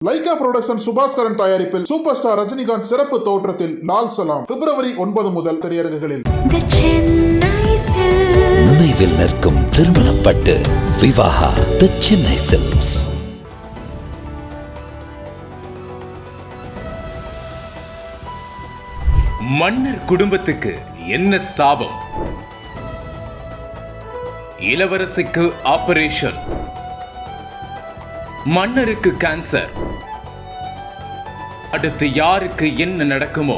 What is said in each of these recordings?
Lyca production Subaskaran தயாரிப்பில் super star Rajinikanth சிறப்பு தோற்றத்தில் லால் சலாம் பிப்ரவரி 9 முதல் திரையரங்குகளில். நினைவில் நிற்கும் திருமணப்பட்டு விவாஹா தி சென்னை சில்க்ஸ். மன்னர் குடும்பத்துக்கு என்ன சாபம்? இளவரசிக்கு ஆபரேஷன், மன்னருக்கு கேன்சர். அடுத்து யாருக்கு என்ன நடக்குமோ?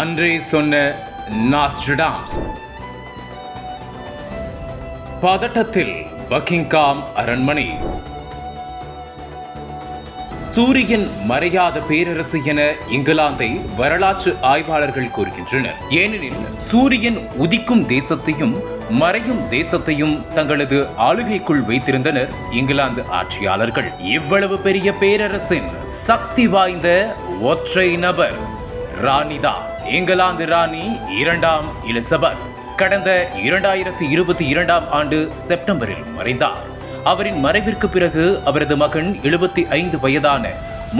அன்றே சொன்ன நாஸ்ட்ரடாம்ஸ். பதட்டத்தில் பக்கிங்காம் அரண்மனை. சூரியன் மறையாத பேரரசு என இங்கிலாந்தை வரலாற்று ஆய்வாளர்கள் கூறுகின்றனர். ஏனெனில் சூரியன் உதிக்கும் தேசத்தையும் மறையும் தேசத்தையும் தங்களது ஆளுகைக்குள் வைத்திருந்தனர் இங்கிலாந்து ஆட்சியாளர்கள். இவ்வளவு பெரிய பேரரசின் சக்தி வாய்ந்த ஒற்றை நபர் ராணிதான். இங்கிலாந்து ராணி 2ஆம் எலிசபெத் கடந்த 2022ஆம் ஆண்டு செப்டம்பரில் மறைந்தார். அவரின் மறைவிற்கு பிறகு அவரது மகன் 75 வயதான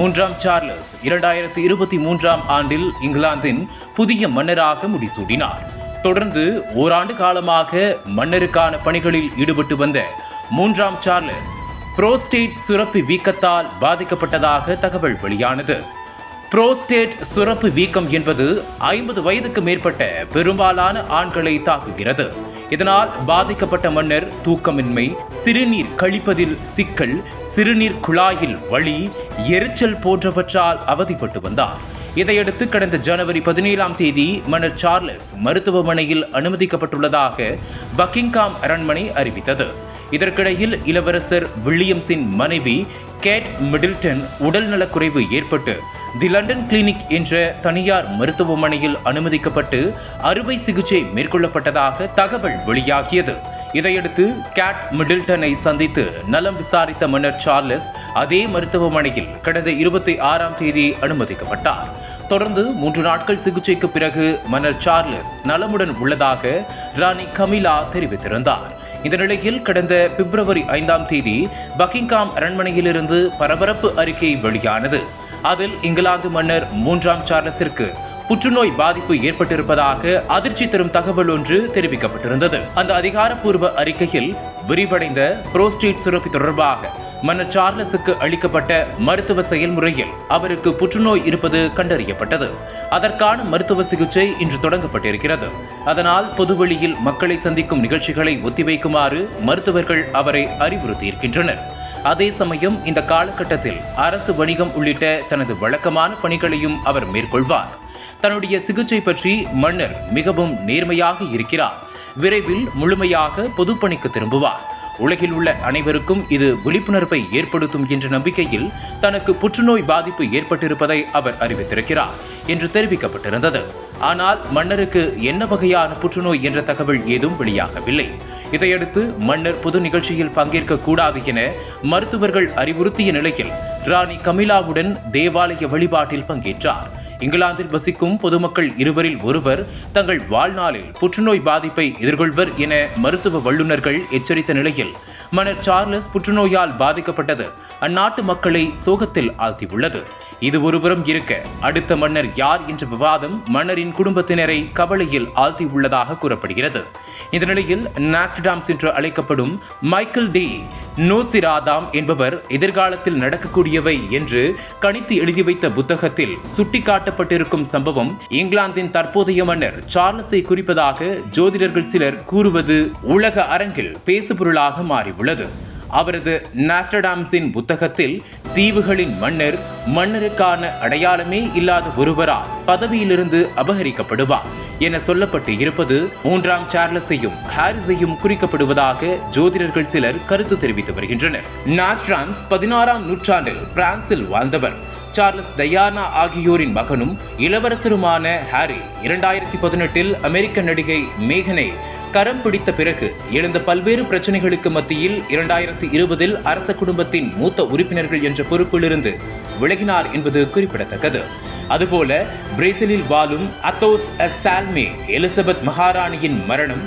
3ஆம் சார்லஸ் 2023ஆம் ஆண்டில் இங்கிலாந்தின் புதிய மன்னராக முடிசூடினார். தொடர்ந்து ஓராண்டு காலமாக மன்னருக்கான பணிகளில் ஈடுபட்டு வந்த 3ஆம் சார்லஸ் புரோஸ்டேட் சுரப்பி வீக்கத்தால் பாதிக்கப்பட்டதாக தகவல் வெளியானது. புரோஸ்டேட் சுரப்பு வீக்கம் என்பது 50 வயதுக்கு மேற்பட்ட பெரும்பாலான ஆண்களை தாக்குகிறது. இதனால் பாதிக்கப்பட்ட மன்னர் தூக்கமின்மை, சிறுநீர் கழிப்பதில் சிக்கல், சிறுநீர் குழாயில் வலி, எரிச்சல் போன்றவற்றால் அவதிப்பட்டு வந்தார். இதையடுத்து கடந்த ஜனவரி 17ஆம் தேதி மன்னர் சார்லஸ் மருத்துவமனையில் அனுமதிக்கப்பட்டுள்ளதாக பக்கிங்காம் அரண்மனை அறிவித்தது. இதற்கிடையில் இளவரசர் வில்லியம்ஸின் மனைவி கேட் மிடில்டன் உடல்நலக்குறைவு ஏற்பட்டு தி லண்டன் கிளினிக் என்ற தனியார் மருத்துவமனையில் அனுமதிக்கப்பட்டு அறுவை சிகிச்சை மேற்கொள்ளப்பட்டதாக தகவல் வெளியாகியது. இதையடுத்து கேட் மிடில்டனை சந்தித்து நலம் விசாரித்த மன்னர் சார்லஸ் அதே மருத்துவமனையில் கடந்த 26ஆம் தேதி அனுமதிக்கப்பட்டார். தொடர்ந்து 3 நாட்கள் சிகிச்சைக்கு பிறகு மன்னர் சார்லஸ் நலமுடன் உள்ளதாக ராணி கமிலா தெரிவித்திருந்தார். இந்த நிலையில் கடந்த பிப்ரவரி 5ஆம் தேதி பக்கிங்காம் அரண்மனையிலிருந்து பரபரப்பு அறிக்கை வெளியானது. அதில் இங்கிலாந்து மன்னர் 3ஆம் சார்லஸிற்கு புற்றுநோய் பாதிப்பு ஏற்பட்டிருப்பதாக அதிர்ச்சி தரும் தகவல் ஒன்று தெரிவிக்கப்பட்டிருந்தது. அந்த அதிகாரப்பூர்வ அறிக்கையில் விரிவடைந்த புரோஸ்டேட் சுரப்பி தொடர்பாக மன்னர் சார்லஸுக்கு அளிக்கப்பட்ட மருத்துவ செயல்முறையில் அவருக்கு புற்றுநோய் இருப்பது கண்டறியப்பட்டது. அதற்கான மருத்துவ சிகிச்சை இன்று தொடங்கப்பட்டிருக்கிறது. அதனால் பொதுவெளியில் மக்களை சந்திக்கும் நிகழ்ச்சிகளை ஒத்திவைக்குமாறு மருத்துவர்கள் அவரை அறிவுறுத்தியிருக்கின்றனர். அதே சமயம் இந்த காலகட்டத்தில் அரசு, வணிகம் உள்ளிட்ட தனது வழக்கமான பணிகளையும் அவர் மேற்கொள்வார். தன்னுடைய சிகிச்சை பற்றி மன்னர் மிகவும் நேர்மையாக இருக்கிறார். விரைவில் முழுமையாக பொதுப்பணிக்கு திரும்புவார். உலகில் உள்ள அனைவருக்கும் இது விழிப்புணர்வை ஏற்படுத்தும் என்ற நம்பிக்கையில் தனக்கு புற்றுநோய் பாதிப்பு ஏற்பட்டிருப்பதை அவர் அறிவித்திருக்கிறார் என்று தெரிவிக்கப்பட்டிருந்தது. ஆனால் மன்னருக்கு என்ன வகையான புற்றுநோய் என்ற தகவல் ஏதும் வெளியாகவில்லை. இதையடுத்து மன்னர் பொது நிகழ்ச்சியில் பங்கேற்க கூடாது என மருத்துவர்கள் அறிவுறுத்திய நிலையில் ராணி கமிலாவுடன் தேவாலய வழிபாட்டில் பங்கேற்றார். இங்கிலாந்தில் வசிக்கும் பொதுமக்கள் இருவரில் ஒருவர் தங்கள் வாழ்நாளில் புற்றுநோய் பாதிப்பை எதிர்கொள்வர் என மருத்துவ வல்லுநர்கள் எச்சரித்த நிலையில் மன்னர் சார்லஸ் புற்றுநோயால் பாதிக்கப்பட்டது அந்நாட்டு மக்களை சோகத்தில் ஆழ்த்தியுள்ளது. இது ஒருபுறம் இருக்க, அடுத்த மன்னர் யார் என்ற விவாதம் மன்னரின் குடும்பத்தினரை கவலையில் ஆழ்த்தியுள்ளதாக கூறப்படுகிறது. இந்த நிலையில் நாஸ்ட்ரடாம்ஸ் என்று அழைக்கப்படும் மைக்கேல் டி நோஸ்திராதாம் என்பவர் எதிர்காலத்தில் நடக்கக்கூடியவை என்று கணித்து எழுதி வைத்த புத்தகத்தில் சுட்டிக்காட்டப்பட்டிருக்கும் சம்பவம் இங்கிலாந்தின் தற்போதைய மன்னர் சார்லஸை குறிப்பதாக ஜோதிடர்கள் சிலர் கூறுவது உலக அரங்கில் பேசுபொருளாக மாறியுள்ளது. அவரது நாஸ்ட்ரடாம்ஸின் புத்தகத்தில் தீவுகளின் மன்னர் மன்னருக்கான அடையாளமே இல்லாத ஒருவரால் பதவியிலிருந்து அபகரிக்கப்படுவார் என சொல்லப்பட்டு இருப்பது 3ஆம் சார்லஸையும் ஹாரிஸையும் குறிக்கப்படுவதாக ஜோதிடர்கள் சிலர் கருத்து தெரிவித்து வருகின்றனர். நாஸ்ட்ராம்ஸ் 16ஆம் நூற்றாண்டில் பிரான்சில் வாழ்ந்தவர். சார்லஸ், டயானா ஆகியோரின் மகனும் இளவரசருமான ஹாரி 2018இல் அமெரிக்க நடிகை மேகனை கரம் பிடித்த பிறகு எழுந்த பல்வேறு பிரச்சனைகளுக்கு மத்தியில் 2020இல் அரச குடும்பத்தின் மூத்த உறுப்பினர்கள் என்ற பொறுப்பிலிருந்து விலகினார் என்பது குறிப்பிடத்தக்கது. அதுபோல பிரேசிலில் வாழும் அத்தோஸ் சால்மே எலிசபெத் மகாராணியின் மரணம்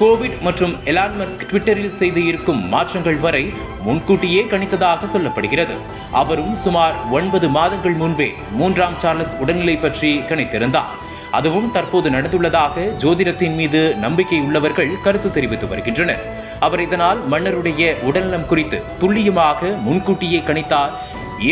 கோவிட் மற்றும் எலான் மஸ்க் ட்விட்டரில் செய்து இருக்கும் மாற்றங்கள் வரை முன்கூட்டியே கணித்ததாக சொல்லப்படுகிறது. அவரும் சுமார் 9 மாதங்கள் முன்பே 3ஆம் சார்லஸ் உடல்நிலை பற்றி கணித்திருந்தார். அதுவும் தற்போது நடந்துள்ளதாக ஜோதிடத்தின் மீது நம்பிக்கை உள்ளவர்கள் கருத்து தெரிவித்து வருகின்றனர். அவர் இதனால் மன்னருடைய உடல்நலம் குறித்து துல்லியமாக முன்கூட்டியே கணித்தார்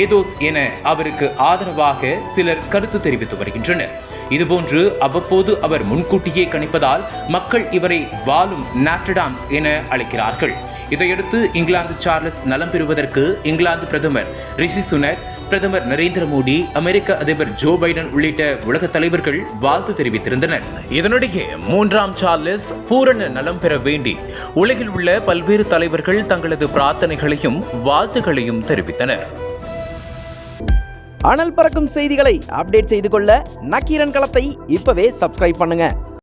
ஏதோஸ் என அவருக்கு ஆதரவாக சிலர் கருத்து தெரிவித்து வருகின்றனர். இதுபோன்று அவ்வப்போது அவர் முன்கூட்டியே கணிப்பதால் மக்கள் இவரை வாழும் நாஸ்ட்ரடாம்ஸ் என அழைக்கிறார்கள். இதையடுத்து இங்கிலாந்து சார்லஸ் நலம் பெறுவதற்கு இங்கிலாந்து பிரதமர் ரிஷி சுனக், பிரதமர் நரேந்திர மோடி, அமெரிக்க அதிபர் ஜோ பைடன் உள்ளிட்ட உலக தலைவர்கள் வாழ்த்து தெரிவித்திருந்தனர். இதனிடையே 3ஆம் சார்லஸ் பூரண நலம் பெற வேண்டி உலகில் உள்ள பல்வேறு தலைவர்கள் தங்களது பிரார்த்தனைகளையும் வாழ்த்துக்களையும் தெரிவித்தனர். அனல் பறக்கும் செய்திகளை அப்டேட் செய்து கொள்ள நக்கீரன் களத்தை இப்பவே சப்ஸ்கிரைப் பண்ணுங்க.